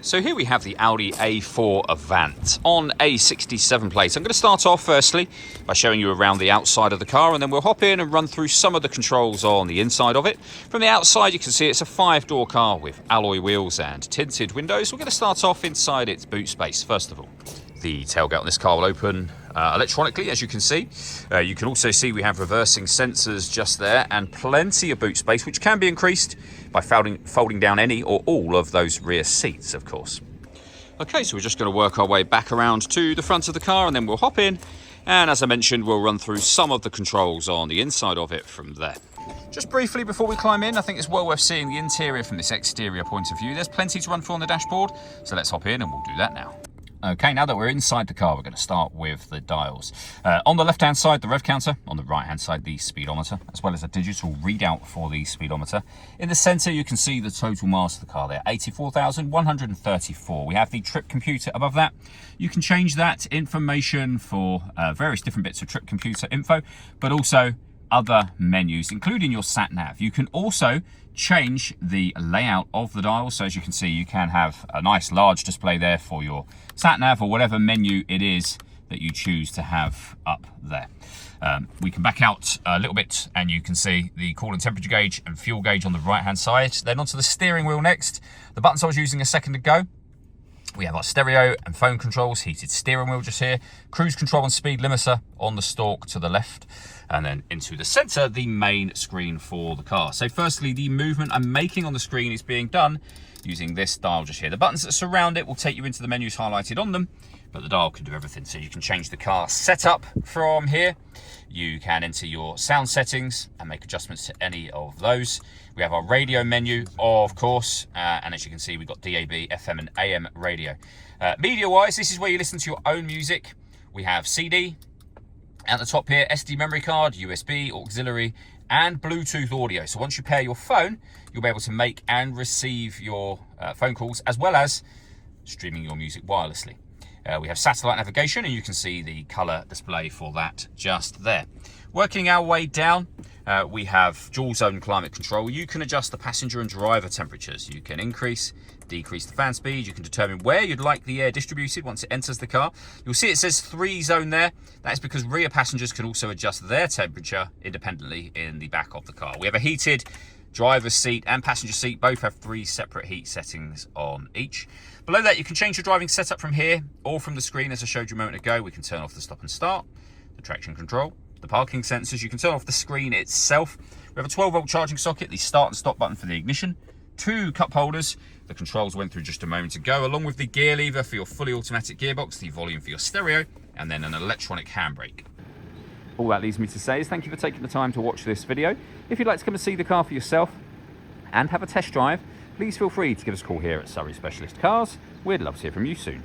So here we have the Audi A4 Avant on a 67 plate. I'm going to start off firstly by showing you around the outside of the car, and then we'll hop in and run through some of the controls on the inside of it. From the outside you can see it's a 5-door car with alloy wheels and tinted windows. We're going to start off inside its boot space first of all. The tailgate on this car will open electronically, as you can see. You can also see we have reversing sensors just there and plenty of boot space, which can be increased by folding down any or all of those rear seats, of course. Okay, so we're just going to work our way back around to the front of the car, and then we'll hop in. And as I mentioned, we'll run through some of the controls on the inside of it from there. Just briefly before we climb in, I think it's well worth seeing the interior from this exterior point of view. There's plenty to run through on the dashboard, so let's hop in and we'll do that now. Okay, now that we're inside the car, we're going to start with the dials. On the left-hand side, the rev counter. On the right-hand side, the speedometer, as well as a digital readout for the speedometer. In the centre, you can see the total miles of the car there, 84,134. We have the trip computer above that. You can change that information for various different bits of trip computer info, but also other menus, including your sat nav. You can also change the layout of the dial, so as you can see, you can have a nice large display there for your sat nav or whatever menu it is that you choose to have up there. We can back out a little bit and you can see the coolant temperature gauge and fuel gauge on the right hand side. Then onto the steering wheel next. The buttons I was using a second ago. We have our stereo and phone controls, heated steering wheel just here, cruise control and speed limiter on the stalk to the left, and then into the center, the main screen for the car. So firstly, the movement I'm making on the screen is being done using this dial just here. The buttons that surround it will take you into the menus highlighted on them, but the dial can do everything. So you can change the car setup from here. You can enter your sound settings and make adjustments to any of those. We have our radio menu, of course, and as you can see, we've got DAB, FM and AM radio. Media-wise, this is where you listen to your own music. We have CD, at the top here, SD memory card, USB, auxiliary, and Bluetooth audio. So once you pair your phone, you'll be able to make and receive your phone calls, as well as streaming your music wirelessly. We have satellite navigation, and you can see the color display for that just there. Working our way down, we have dual zone climate control. You can adjust the passenger and driver temperatures. You can increase, decrease the fan speed. You can determine where you'd like the air distributed once it enters the car. You'll see it says 3 zone there. That's because rear passengers can also adjust their temperature independently in the back of the car. We have a heated driver's seat and passenger seat. Both have 3 separate heat settings on each. Below that, you can change your driving setup from here or from the screen. As I showed you a moment ago, we can turn off the stop and start, the traction control, the parking sensors. You can turn off the screen itself. We have a 12-volt charging socket, the start and stop button for the ignition, 2 cup holders, the controls went through just a moment ago, along with the gear lever for your fully automatic gearbox, the volume for your stereo, and then an electronic handbrake. All that leaves me to say is thank you for taking the time to watch this video. If you'd like to come and see the car for yourself and have a test drive, please feel free to give us a call here at Surrey Specialist Cars. We'd love to hear from you soon.